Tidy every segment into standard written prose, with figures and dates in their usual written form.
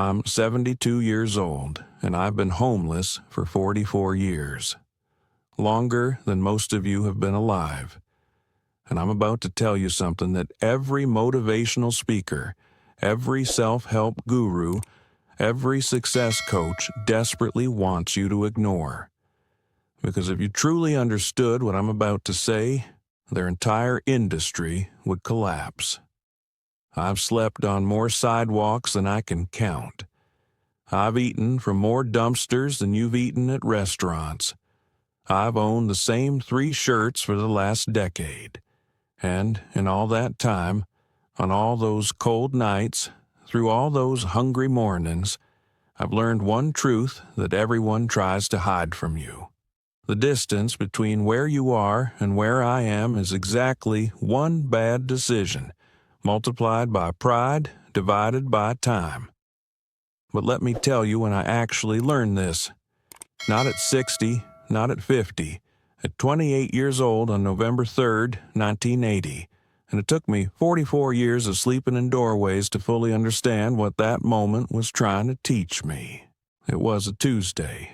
I'm 72 years old, and I've been homeless for 44 years. Longer than most of you have been alive. And I'm about to tell you something that every motivational speaker, every self-help guru, every success coach desperately wants you to ignore. Because if you truly understood what I'm about to say, their entire industry would collapse. I've slept on more sidewalks than I can count. I've eaten from more dumpsters than you've eaten at restaurants. I've owned the same 3 shirts for the last decade. And in all that time, on all those cold nights, through all those hungry mornings, I've learned one truth that everyone tries to hide from you. The distance between where you are and where I am is exactly one bad decision, multiplied by pride, divided by time. But let me tell you when I actually learned this. Not at 60, not at 50, at 28 years old on November 3rd, 1980. And it took me 44 years of sleeping in doorways to fully understand what that moment was trying to teach me. It was a Tuesday.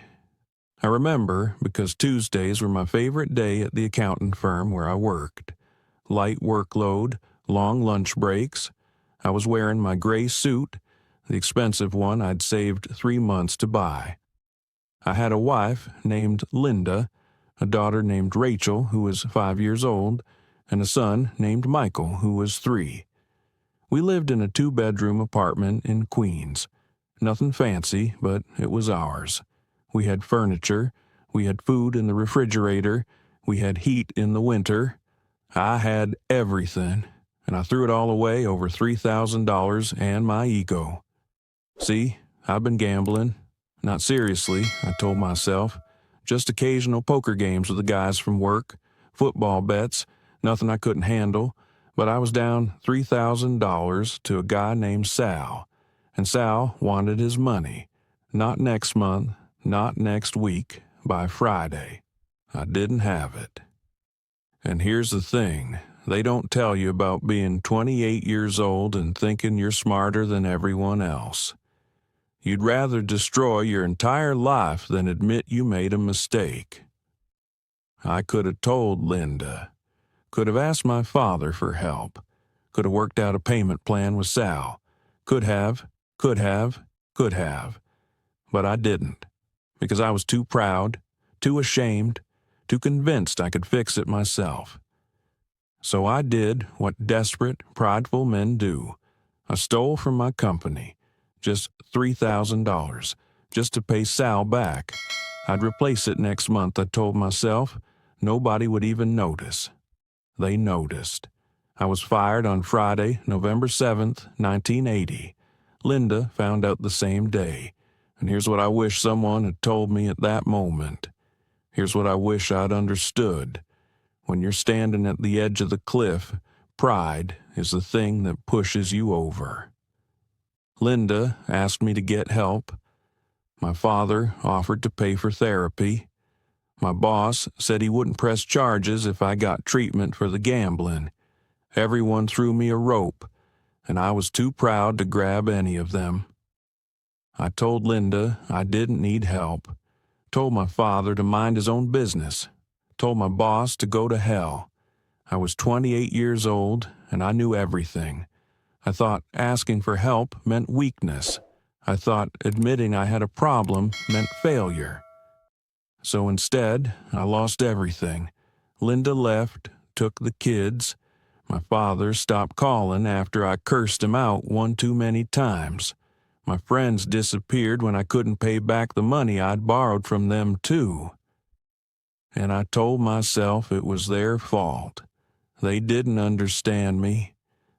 I remember because Tuesdays were my favorite day at the accounting firm where I worked. Light workload, long lunch breaks. I was wearing my gray suit, the expensive one I'd saved 3 months to buy. I had a wife named Linda, a daughter named Rachel, who was 5 years old, and a son named Michael, who was 3. We lived in a 2-bedroom apartment in Queens. Nothing fancy, but it was ours. We had furniture, we had food in the refrigerator, we had heat in the winter. I had everything, and I threw it all away over $3,000 and my ego. See, I've been gambling. Not seriously, I told myself. Just occasional poker games with the guys from work, football bets, nothing I couldn't handle, but I was down $3,000 to a guy named Sal, and Sal wanted his money. Not next month, not next week, by Friday. I didn't have it. And here's the thing, they don't tell you about being 28 years old and thinking you're smarter than everyone else. You'd rather destroy your entire life than admit you made a mistake. I could have told Linda, could have asked my father for help, could have worked out a payment plan with Sal, could have, but I didn't, because I was too proud, too ashamed, too convinced I could fix it myself. So I did what desperate, prideful men do. I stole from my company, just $3,000, just to pay Sal back. I'd replace it next month, I told myself. Nobody would even notice. They noticed. I was fired on Friday, November 7th, 1980. Linda found out the same day. And here's what I wish someone had told me at that moment. Here's what I wish I'd understood. When you're standing at the edge of the cliff, pride is the thing that pushes you over. Linda asked me to get help. My father offered to pay for therapy. My boss said he wouldn't press charges if I got treatment for the gambling. Everyone threw me a rope, and I was too proud to grab any of them. I told Linda I didn't need help. Told my father to mind his own business. Told my boss to go to hell. I was 28 years old, and I knew everything. I thought asking for help meant weakness. I thought admitting I had a problem meant failure. So instead, I lost everything. Linda left, took the kids. My father stopped calling after I cursed him out one too many times. My friends disappeared when I couldn't pay back the money I'd borrowed from them too. And I told myself it was their fault. They didn't understand me.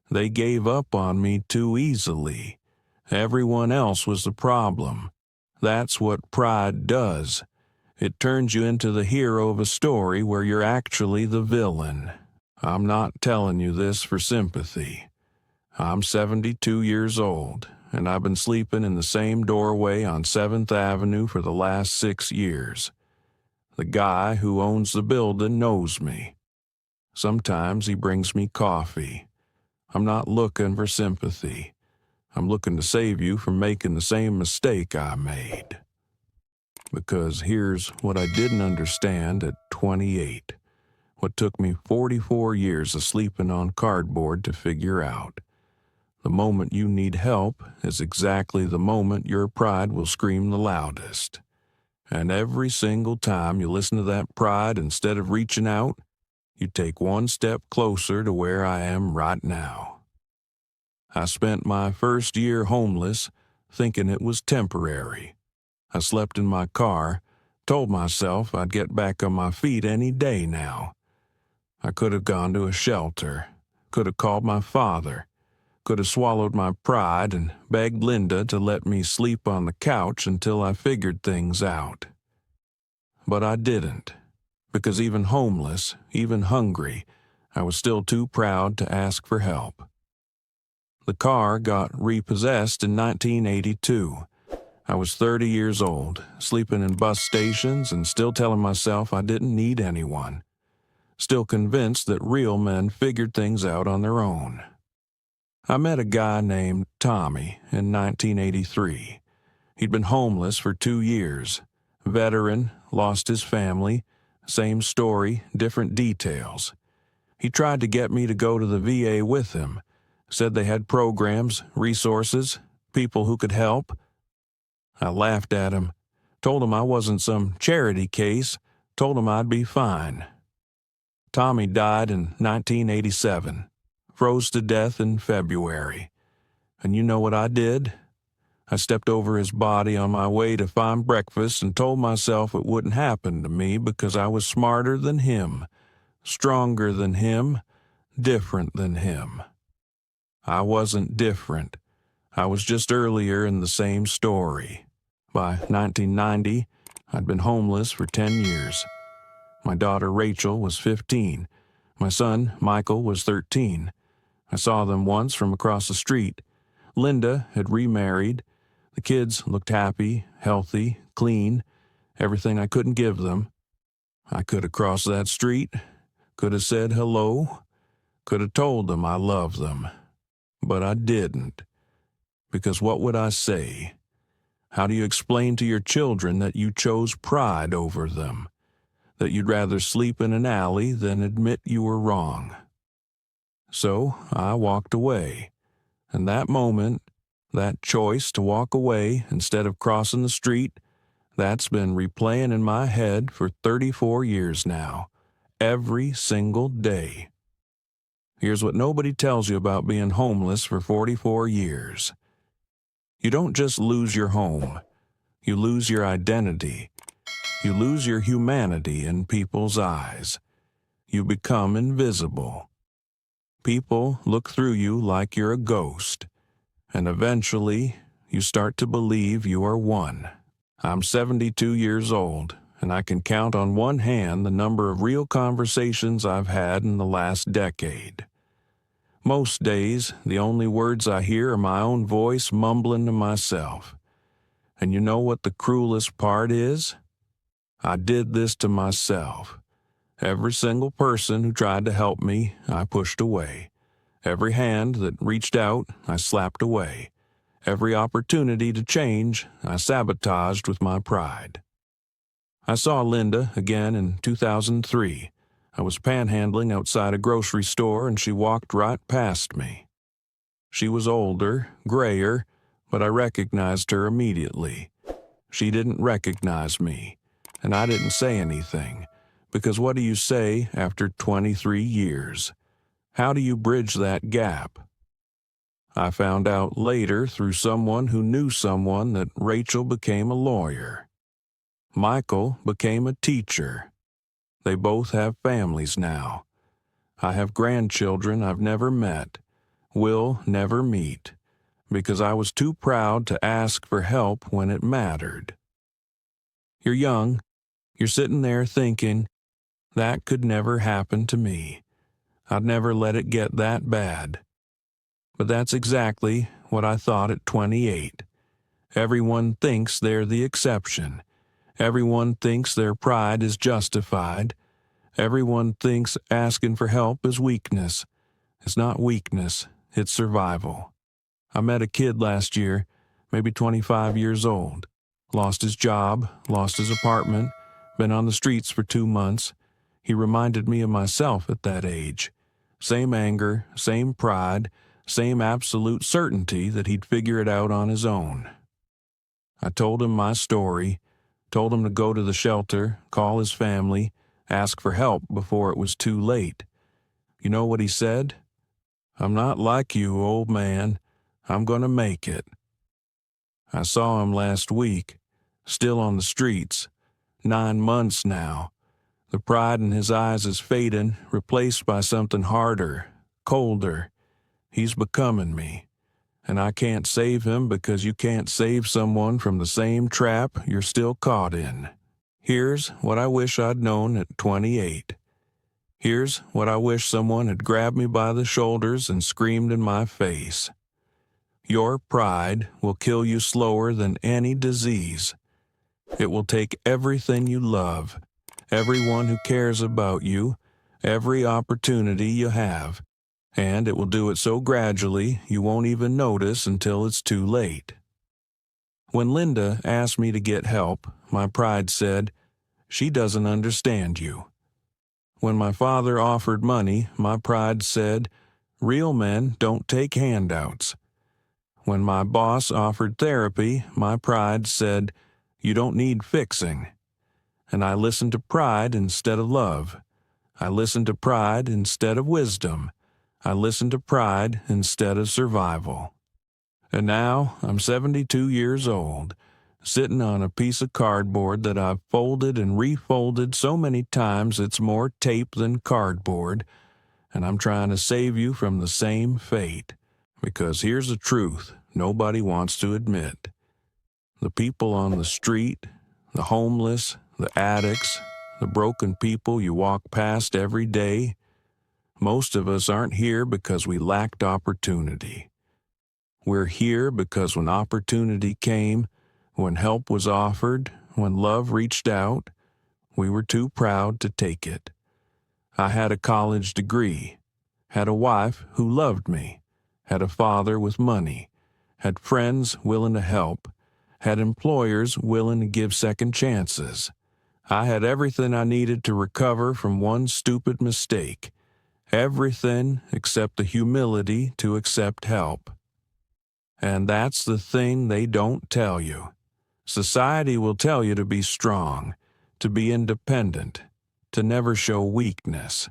They gave up on me too easily. Everyone else was the problem. That's what pride does. It turns you into the hero of a story where you're actually the villain. I'm not telling you this for sympathy. I'm 72 years old, and I've been sleeping in the same doorway on 7th Avenue for the last 6 years. The guy who owns the building knows me. Sometimes he brings me coffee. I'm not looking for sympathy. I'm looking to save you from making the same mistake I made. Because here's what I didn't understand at 28, what took me 44 years of sleeping on cardboard to figure out. The moment you need help is exactly the moment your pride will scream the loudest. And every single time you listen to that pride instead of reaching out, you take one step closer to where I am right now. I spent my first year homeless, thinking it was temporary. I slept in my car, told myself I'd get back on my feet any day now. I could have gone to a shelter, could have called my father, could have swallowed my pride and begged Linda to let me sleep on the couch until I figured things out. But I didn't, because even homeless, even hungry, I was still too proud to ask for help. The car got repossessed in 1982. I was 30 years old, sleeping in bus stations and still telling myself I didn't need anyone. Still convinced that real men figured things out on their own. I met a guy named Tommy in 1983. He'd been homeless for 2 years. Veteran, lost his family, same story, different details. He tried to get me to go to the VA with him, said they had programs, resources, people who could help. I laughed at him, told him I wasn't some charity case, told him I'd be fine. Tommy died in 1987, froze to death in February. And you know what I did? I stepped over his body on my way to find breakfast and told myself it wouldn't happen to me because I was smarter than him, stronger than him, different than him. I wasn't different. I was just earlier in the same story. By 1990, I'd been homeless for 10 years. My daughter Rachel was 15. My son Michael was 13. I saw them once from across the street. Linda had remarried. The kids looked happy, healthy, clean, everything I couldn't give them. I could have crossed that street, could have said hello, could have told them I loved them. But I didn't. Because what would I say? How do you explain to your children that you chose pride over them? That you'd rather sleep in an alley than admit you were wrong? So I walked away. And that moment, that choice to walk away instead of crossing the street, that's been replaying in my head for 34 years now, every single day. Here's what nobody tells you about being homeless for 44 years. You don't just lose your home. You lose your identity. You lose your humanity in people's eyes. You become invisible. People look through you like you're a ghost. And eventually, you start to believe you are one. I'm 72 years old, and I can count on one hand the number of real conversations I've had in the last decade. Most days, the only words I hear are my own voice mumbling to myself. And you know what the cruelest part is? I did this to myself. Every single person who tried to help me, I pushed away. Every hand that reached out, I slapped away. Every opportunity to change, I sabotaged with my pride. I saw Linda again in 2003. I was panhandling outside a grocery store and she walked right past me. She was older, grayer, but I recognized her immediately. She didn't recognize me, and I didn't say anything, because what do you say after 23 years? How do you bridge that gap? I found out later through someone who knew someone that Rachel became a lawyer. Michael became a teacher. They both have families now. I have grandchildren I've never met, will never meet, because I was too proud to ask for help when it mattered. You're young. You're sitting there thinking, that could never happen to me. I'd never let it get that bad. But that's exactly what I thought at 28. Everyone thinks they're the exception. Everyone thinks their pride is justified. Everyone thinks asking for help is weakness. It's not weakness, it's survival. I met a kid last year, maybe 25 years old. Lost his job, lost his apartment, been on the streets for 2 months. He reminded me of myself at that age. Same anger, same pride, same absolute certainty that he'd figure it out on his own. I told him my story, told him to go to the shelter, call his family, ask for help before it was too late. You know what he said? "I'm not like you, old man. I'm going to make it." I saw him last week, still on the streets, 9 months now. The pride in his eyes is fading, replaced by something harder, colder. He's becoming me. And I can't save him because you can't save someone from the same trap you're still caught in. Here's what I wish I'd known at 28. Here's what I wish someone had grabbed me by the shoulders and screamed in my face. Your pride will kill you slower than any disease. It will take everything you love, everyone who cares about you, every opportunity you have, and it will do it so gradually you won't even notice until it's too late. When Linda asked me to get help, my pride said, "She doesn't understand you." When my father offered money, my pride said, "Real men don't take handouts." When my boss offered therapy, my pride said, "You don't need fixing." And I listened to pride instead of love. I listened to pride instead of wisdom. I listened to pride instead of survival. And now I'm 72 years old, sitting on a piece of cardboard that I've folded and refolded so many times it's more tape than cardboard, and I'm trying to save you from the same fate. Because here's the truth nobody wants to admit. The people on the street, the homeless, the addicts, the broken people you walk past every day, most of us aren't here because we lacked opportunity. We're here because when opportunity came, when help was offered, when love reached out, we were too proud to take it. I had a college degree, had a wife who loved me, had a father with money, had friends willing to help, had employers willing to give second chances. I had everything I needed to recover from one stupid mistake, everything except the humility to accept help. And that's the thing they don't tell you. Society will tell you to be strong, to be independent, to never show weakness.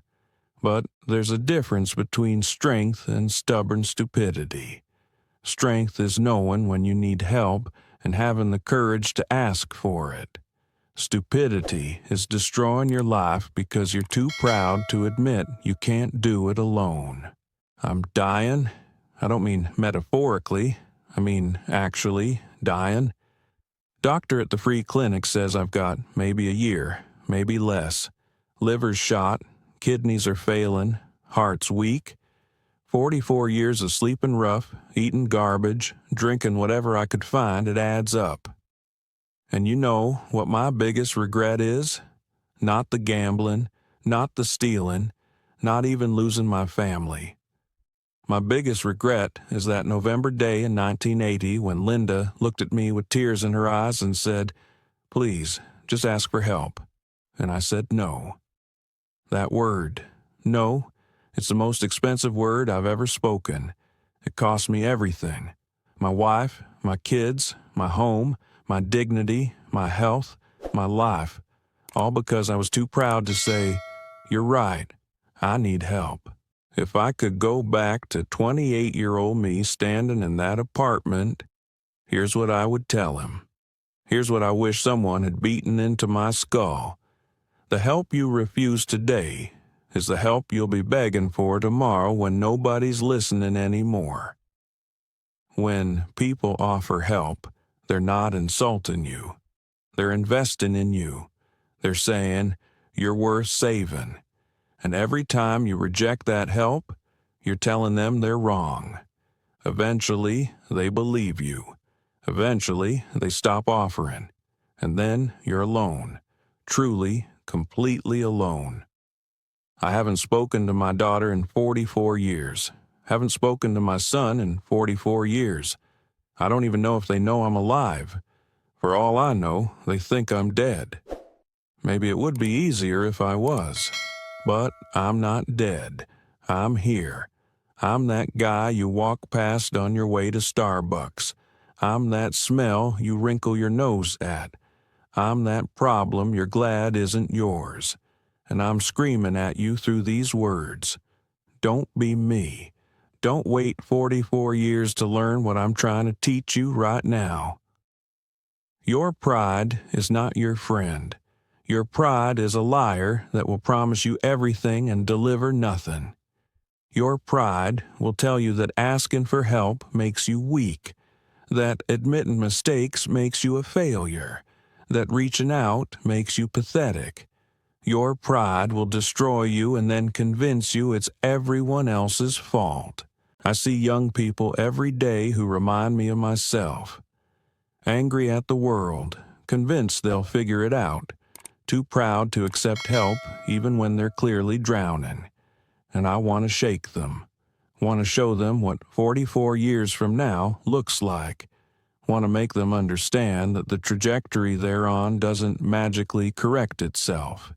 But there's a difference between strength and stubborn stupidity. Strength is knowing when you need help and having the courage to ask for it. Stupidity is destroying your life because you're too proud to admit you can't do it alone. I'm dying. I don't mean metaphorically. I mean actually dying. Doctor at the free clinic says I've got maybe a year, maybe less. Liver's shot, kidneys are failing, heart's weak. 44 years of sleeping rough, eating garbage, drinking whatever I could find, it adds up. And you know what my biggest regret is? Not the gambling, not the stealing, not even losing my family. My biggest regret is that November day in 1980 when Linda looked at me with tears in her eyes and said, "Please, just ask for help." And I said no. That word, no, it's the most expensive word I've ever spoken. It cost me everything. My wife, my kids, my home, my dignity, my health, my life. All because I was too proud to say, "You're right, I need help." If I could go back to 28-year-old me standing in that apartment, here's what I would tell him. Here's what I wish someone had beaten into my skull. The help you refuse today is the help you'll be begging for tomorrow when nobody's listening anymore. When people offer help, they're not insulting you. They're investing in you. They're saying, "You're worth saving." And every time you reject that help, you're telling them they're wrong. Eventually, they believe you. Eventually, they stop offering. And then you're alone. Truly, completely alone. I haven't spoken to my daughter in 44 years. Haven't spoken to my son in 44 years. I don't even know if they know I'm alive. For all I know, they think I'm dead. Maybe it would be easier if I was. But I'm not dead. I'm here. I'm that guy you walk past on your way to Starbucks. I'm that smell you wrinkle your nose at. I'm that problem you're glad isn't yours. And I'm screaming at you through these words. Don't be me. Don't wait 44 years to learn what I'm trying to teach you right now. Your pride is not your friend. Your pride is a liar that will promise you everything and deliver nothing. Your pride will tell you that asking for help makes you weak, that admitting mistakes makes you a failure, that reaching out makes you pathetic. Your pride will destroy you and then convince you it's everyone else's fault. I see young people every day who remind me of myself. Angry at the world, convinced they'll figure it out, too proud to accept help even when they're clearly drowning. And I want to shake them, want to show them what 44 years from now looks like, want to make them understand that the trajectory they're on doesn't magically correct itself.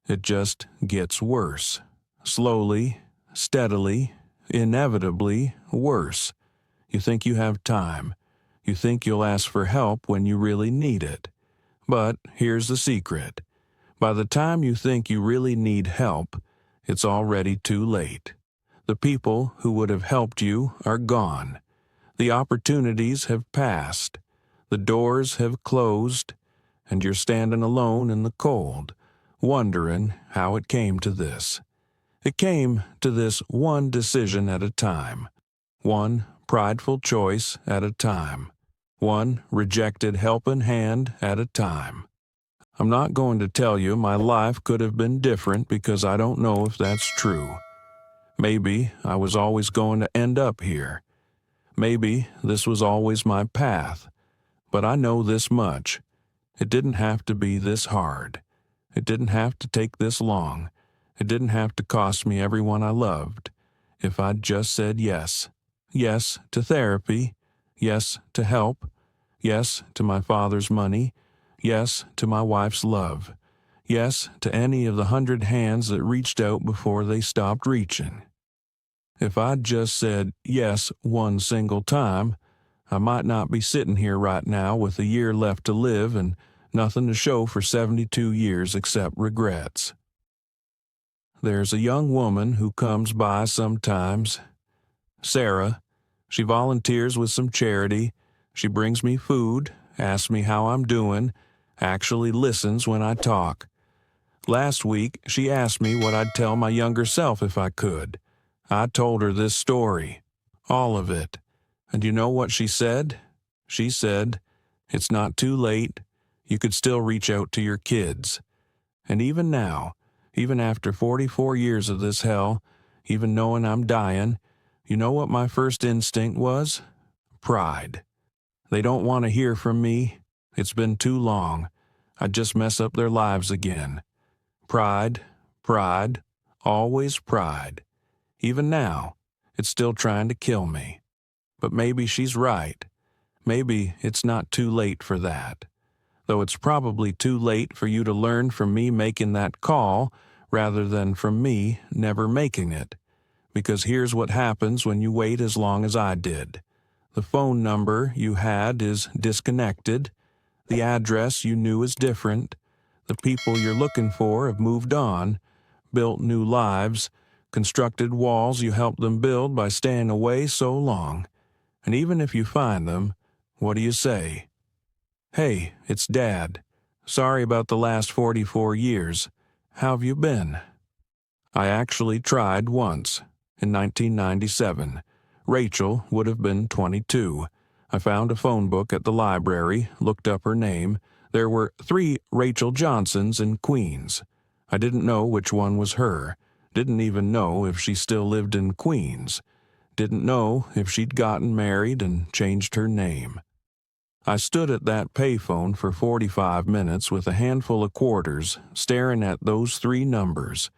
It just gets worse, slowly, steadily, inevitably worse. You think you have time. You think you'll ask for help when you really need it. But here's the secret. By the time you think you really need help, it's already too late. The people who would have helped you are gone. The opportunities have passed. The doors have closed, and you're standing alone in the cold, wondering how it came to this. It came to this one decision at a time, one prideful choice at a time, one rejected helping hand at a time. I'm not going to tell you my life could have been different because I don't know if that's true. Maybe I was always going to end up here. Maybe this was always my path. But I know this much. It didn't have to be this hard. It didn't have to take this long. It didn't have to cost me everyone I loved. If I'd just said yes. Yes to therapy. Yes to help. Yes to my father's money. Yes to my wife's love. Yes to any of the 100 hands that reached out before they stopped reaching. If I'd just said yes one single time, I might not be sitting here right now with a year left to live and nothing to show for 72 years except regrets. There's a young woman who comes by sometimes. Sarah. She volunteers with some charity. She brings me food, asks me how I'm doing, actually listens when I talk. Last week, she asked me what I'd tell my younger self if I could. I told her this story, all of it. And you know what she said? She said, "It's not too late. You could still reach out to your kids." And even now, even after 44 years of this hell, even knowing I'm dying, you know what my first instinct was? Pride. They don't want to hear from me. It's been too long. I'd just mess up their lives again. Pride, pride, always pride. Even now, it's still trying to kill me. But maybe she's right. Maybe it's not too late for that. Though it's probably too late for you to learn from me making that call rather than from me never making it. Because here's what happens when you wait as long as I did. The phone number you had is disconnected. The address you knew is different. The people you're looking for have moved on, built new lives, constructed walls you helped them build by staying away so long. And even if you find them, what do you say? "Hey, it's Dad. Sorry about the last 44 years. How've you been?" I actually tried once, in 1997. Rachel would have been 22. I found a phone book at the library, looked up her name. There were 3 Rachel Johnsons in Queens. I didn't know which one was her. Didn't even know if she still lived in Queens. Didn't know if she'd gotten married and changed her name. I stood at that payphone for 45 minutes with a handful of quarters, staring at those 3 numbers,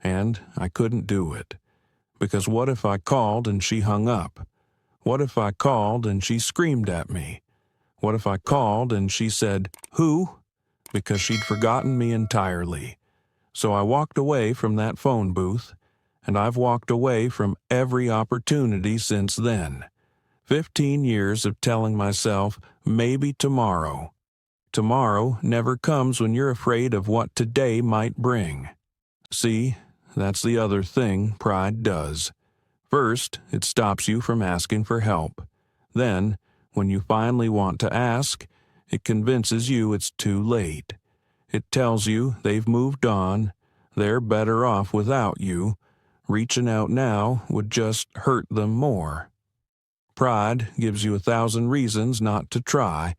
and I couldn't do it. Because what if I called and she hung up? What if I called and she screamed at me? What if I called and she said, "Who?" because she'd forgotten me entirely. So I walked away from that phone booth, and I've walked away from every opportunity since then. 15 years of telling myself, maybe tomorrow. Tomorrow never comes when you're afraid of what today might bring. See, that's the other thing pride does. First, it stops you from asking for help. Then, when you finally want to ask, it convinces you it's too late. It tells you they've moved on, they're better off without you. Reaching out now would just hurt them more. Pride gives you 1,000 reasons not to try,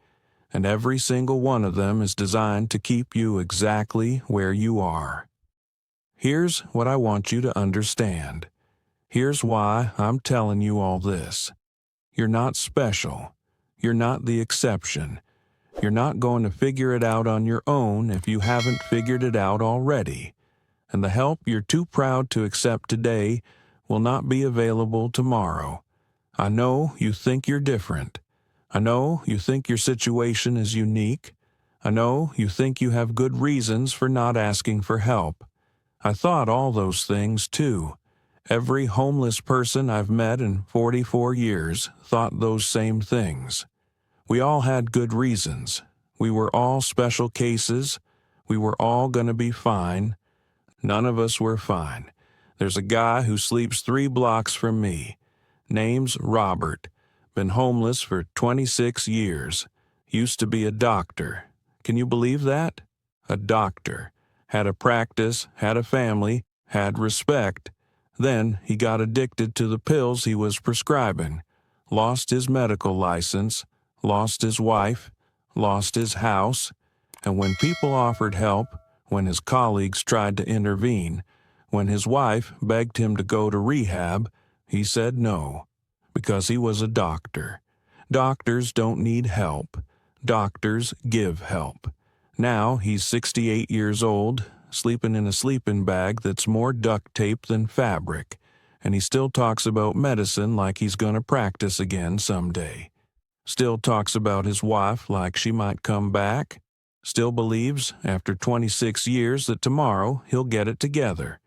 and every single one of them is designed to keep you exactly where you are. Here's what I want you to understand. Here's why I'm telling you all this. You're not special. You're not the exception. You're not going to figure it out on your own if you haven't figured it out already. And the help you're too proud to accept today will not be available tomorrow. I know you think you're different. I know you think your situation is unique. I know you think you have good reasons for not asking for help. I thought all those things too. Every homeless person I've met in 44 years thought those same things. We all had good reasons. We were all special cases. We were all going to be fine. None of us were fine. There's a guy who sleeps 3 blocks from me. Name's Robert. Been homeless for 26 years. Used to be a doctor. Can you believe that? A doctor. Had a practice, had a family, had respect. Then he got addicted to the pills he was prescribing. Lost his medical license. Lost his wife. Lost his house. And when people offered help, when his colleagues tried to intervene, when his wife begged him to go to rehab, he said no, because he was a doctor. Doctors don't need help. Doctors give help. Now he's 68 years old, sleeping in a sleeping bag that's more duct tape than fabric, and he still talks about medicine like he's going to practice again someday. Still talks about his wife like she might come back. Still believes, after 26 years, that tomorrow he'll get it together.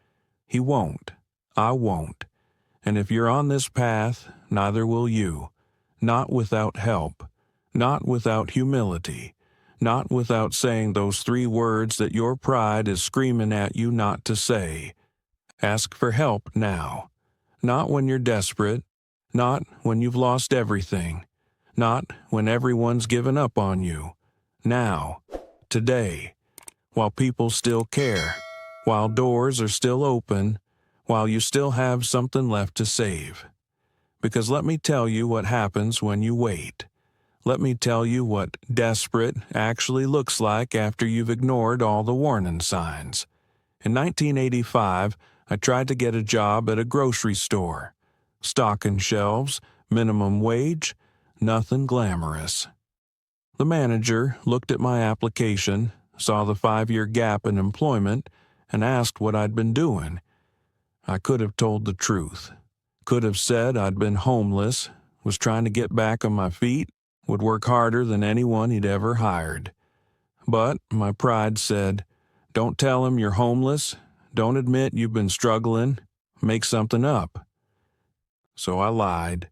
He won't. I won't. And if you're on this path, neither will you. Not without help. Not without humility. Not without saying those 3 words that your pride is screaming at you not to say. Ask for help now. Not when you're desperate. Not when you've lost everything. Not when everyone's given up on you. Now. Today, while people still care, while doors are still open, while you still have something left to save. Because let me tell you what happens when you wait. Let me tell you what desperate actually looks like after you've ignored all the warning signs. In 1985, I tried to get a job at a grocery store. Stocking shelves, minimum wage, nothing glamorous. The manager looked at my application, saw the 5-year gap in employment, and asked what I'd been doing. I could have told the truth. Could have said I'd been homeless, was trying to get back on my feet, would work harder than anyone he'd ever hired. But my pride said, "Don't tell him you're homeless. Don't admit you've been struggling. Make something up." So I lied.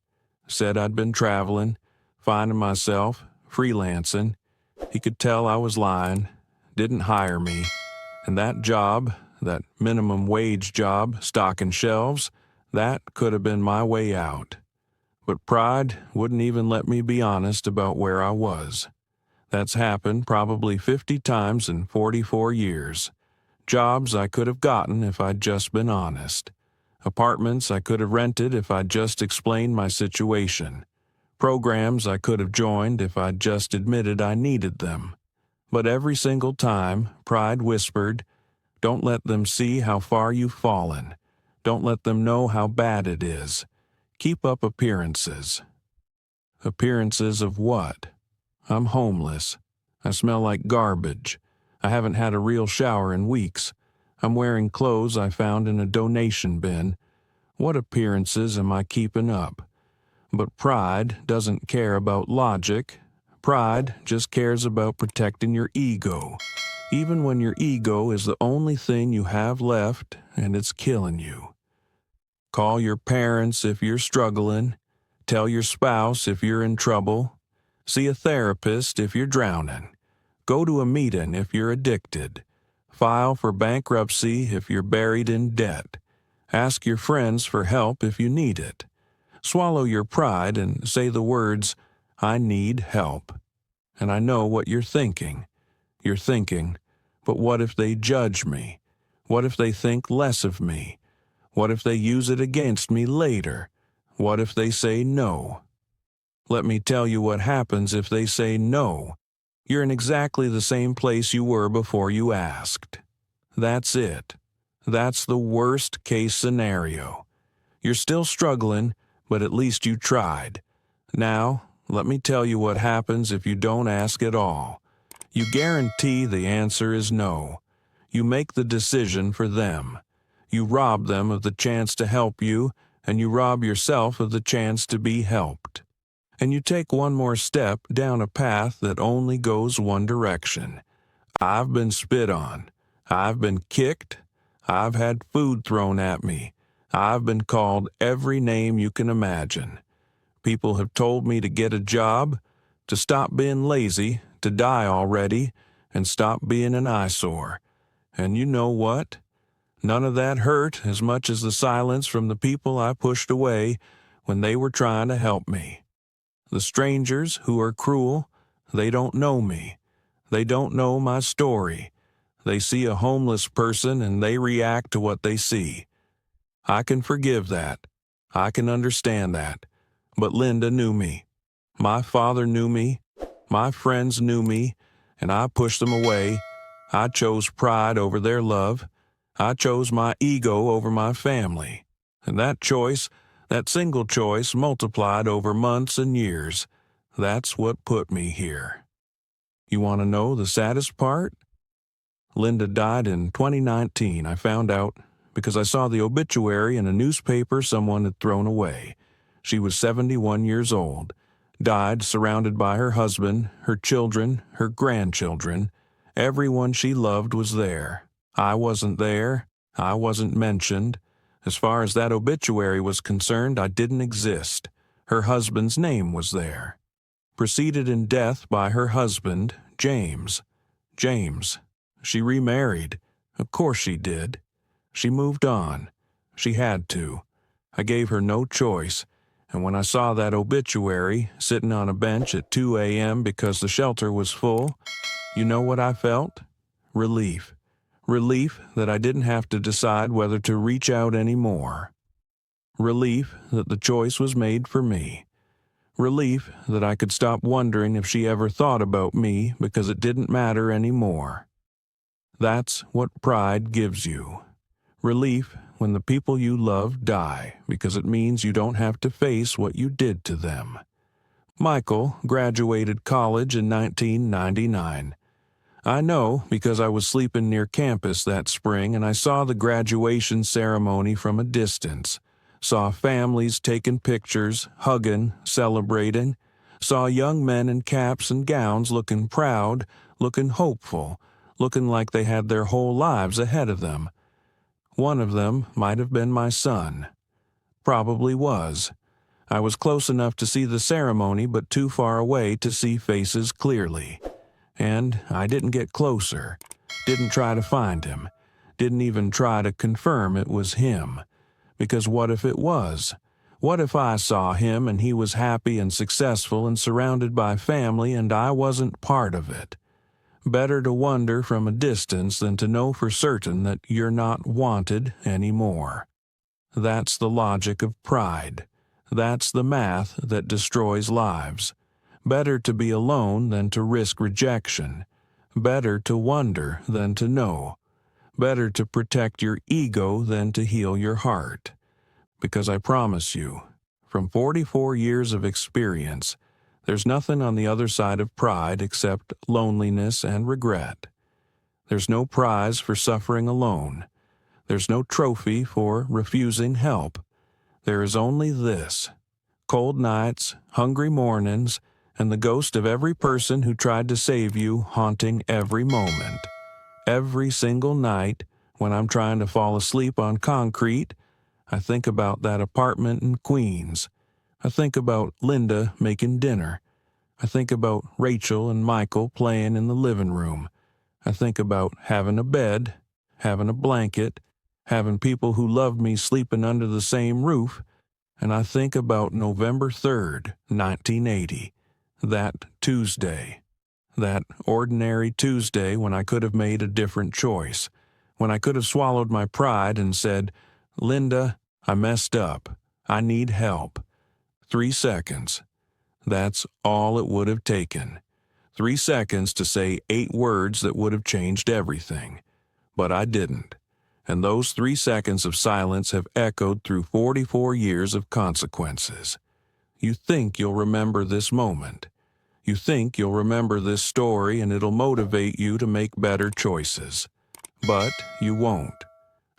Said I'd been traveling, finding myself, freelancing. He could tell I was lying, didn't hire me, and that job, that minimum wage job, stocking shelves, that could have been my way out. But pride wouldn't even let me be honest about where I was. That's happened probably 50 times in 44 years. Jobs I could have gotten if I'd just been honest. Apartments I could have rented if I'd just explained my situation. Programs I could have joined if I'd just admitted I needed them. But every single time, pride whispered, "Don't let them see how far you've fallen. Don't let them know how bad it is. Keep up appearances." Appearances of what? I'm homeless. I smell like garbage. I haven't had a real shower in weeks. I'm wearing clothes I found in a donation bin. What appearances am I keeping up? But pride doesn't care about logic. Pride just cares about protecting your ego, even when your ego is the only thing you have left and it's killing you. Call your parents if you're struggling. Tell your spouse if you're in trouble. See a therapist if you're drowning. Go to a meeting if you're addicted. File for bankruptcy if you're buried in debt. Ask your friends for help if you need it. Swallow your pride and say the words, "I need help." And I know what you're thinking. You're thinking, but what if they judge me? What if they think less of me? What if they use it against me later? What if they say no? Let me tell you what happens if they say no. You're in exactly the same place you were before you asked. That's it. That's the worst case scenario. You're still struggling, but at least you tried. Now, let me tell you what happens if you don't ask at all. You guarantee the answer is no. You make the decision for them. You rob them of the chance to help you, and you rob yourself of the chance to be helped. And you take one more step down a path that only goes one direction. I've been spit on. I've been kicked. I've had food thrown at me. I've been called every name you can imagine. People have told me to get a job, to stop being lazy, to die already, and stop being an eyesore. And you know what? None of that hurt as much as the silence from the people I pushed away when they were trying to help me. The strangers who are cruel, they don't know me. They don't know my story. They see a homeless person and they react to what they see. I can forgive that. I can understand that. But Linda knew me. My father knew me. My friends knew me, and I pushed them away. I chose pride over their love. I chose my ego over my family. And that choice, that single choice, multiplied over months and years. That's what put me here. You want to know the saddest part? Linda died in 2019, I found out, because I saw the obituary in a newspaper someone had thrown away. She was 71 years old, died surrounded by her husband, her children, her grandchildren. Everyone she loved was there. I wasn't there. I wasn't mentioned. As far as that obituary was concerned, I didn't exist. Her husband's name was there. Preceded in death by her husband, James. James. She remarried. Of course she did. She moved on. She had to. I gave her no choice. And when I saw that obituary sitting on a bench at 2 a.m. because the shelter was full, you know what I felt? Relief. Relief that I didn't have to decide whether to reach out anymore. Relief that the choice was made for me. Relief that I could stop wondering if she ever thought about me because it didn't matter anymore. That's what pride gives you. Relief when the people you love die because it means you don't have to face what you did to them. Michael graduated college in 1999. I know because I was sleeping near campus that spring and I saw the graduation ceremony from a distance. Saw families taking pictures, hugging, celebrating. Saw young men in caps and gowns looking proud, looking hopeful, looking like they had their whole lives ahead of them. One of them might have been my son. Probably was. I was close enough to see the ceremony but too far away to see faces clearly. And I didn't get closer, didn't try to find him, didn't even try to confirm it was him. Because what if it was? What if I saw him and he was happy and successful and surrounded by family and I wasn't part of it? Better to wonder from a distance than to know for certain that you're not wanted anymore. That's the logic of pride. That's the math that destroys lives. Better to be alone than to risk rejection. Better to wonder than to know. Better to protect your ego than to heal your heart. Because I promise you, from 44 years of experience, there's nothing on the other side of pride except loneliness and regret. There's no prize for suffering alone. There's no trophy for refusing help. There is only this: cold nights, hungry mornings, and the ghost of every person who tried to save you haunting every moment. Every single night, when I'm trying to fall asleep on concrete, I think about that apartment in Queens. I think about Linda making dinner. I think about Rachel and Michael playing in the living room. I think about having a bed, having a blanket, having people who loved me sleeping under the same roof, and I think about November 3rd, 1980, that Tuesday. That ordinary Tuesday when I could have made a different choice, when I could have swallowed my pride and said, "Linda, I messed up. I need help." 3 seconds. That's all it would have taken. 3 seconds to say 8 words that would have changed everything. But I didn't. And those 3 seconds of silence have echoed through 44 years of consequences. You think you'll remember this moment. You think you'll remember this story and it'll motivate you to make better choices. But you won't.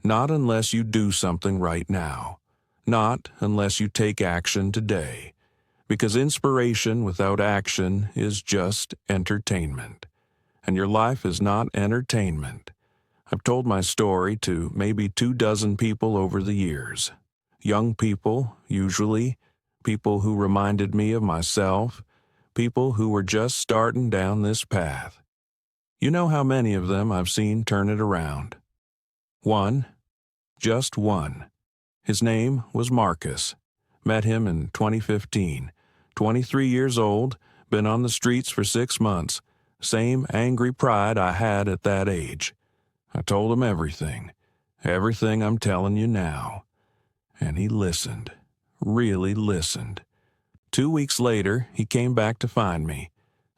Not unless you do something right now. Not unless you take action today. Because inspiration without action is just entertainment. And your life is not entertainment. I've told my story to maybe 24 people over the years. Young people, usually, people who reminded me of myself, people who were just starting down this path. You know how many of them I've seen turn it around? One. Just one. His name was Marcus. Met him in 2015. 23 years old, been on the streets for 6 months. Same angry pride I had at that age. I told him everything. Everything I'm telling you now. And he listened. Really listened. 2 weeks later, he came back to find me.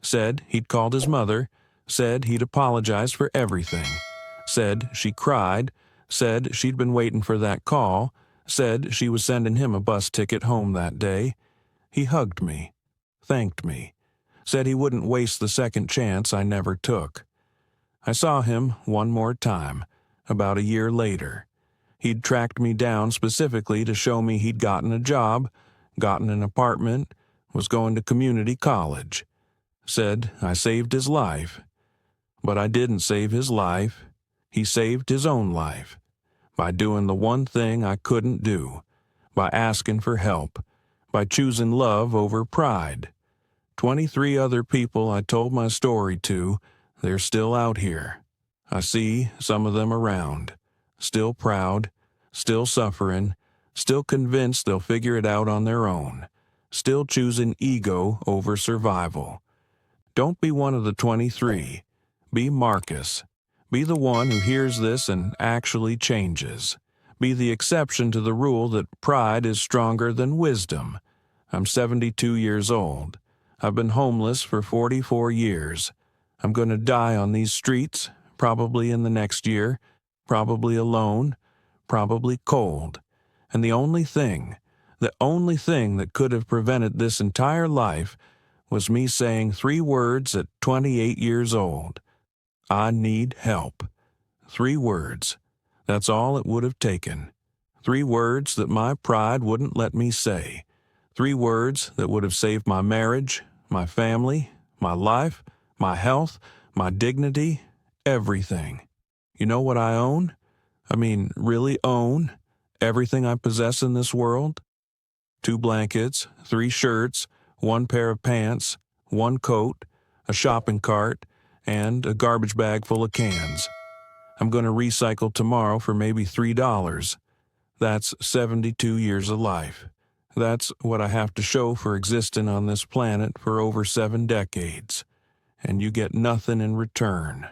Said he'd called his mother. Said he'd apologized for everything. Said she cried. Said she'd been waiting for that call. Said she was sending him a bus ticket home that day. He hugged me. Thanked me. Said he wouldn't waste the second chance I never took. I saw him one more time, about a year later. He'd tracked me down specifically to show me he'd gotten a job, gotten an apartment, was going to community college. Said I saved his life. But I didn't save his life. He saved his own life. By doing the one thing I couldn't do. By asking for help. By choosing love over pride. 23 other people I told my story to, they're still out here. I see some of them around. Still proud. Still suffering. Still convinced they'll figure it out on their own. Still choosing ego over survival. Don't be one of the 23. Be Marcus. Be the one who hears this and actually changes. Be the exception to the rule that pride is stronger than wisdom. I'm 72 years old. I've been homeless for 44 years. I'm going to die on these streets, probably in the next year, probably alone, probably cold. And the only thing that could have prevented this entire life was me saying 3 words at 28 years old. I need help. 3 words. That's all it would have taken. 3 words that my pride wouldn't let me say. 3 words that would have saved my marriage, my family, my life, my health, my dignity, everything. You know what I own? I mean, really own? Everything I possess in this world? 2 blankets, 3 shirts, 1 pair of pants, 1 coat, a shopping cart, and a garbage bag full of cans. I'm going to recycle tomorrow for maybe $3. That's 72 years of life. That's what I have to show for existing on this planet for over 7 decades. And you get nothing in return.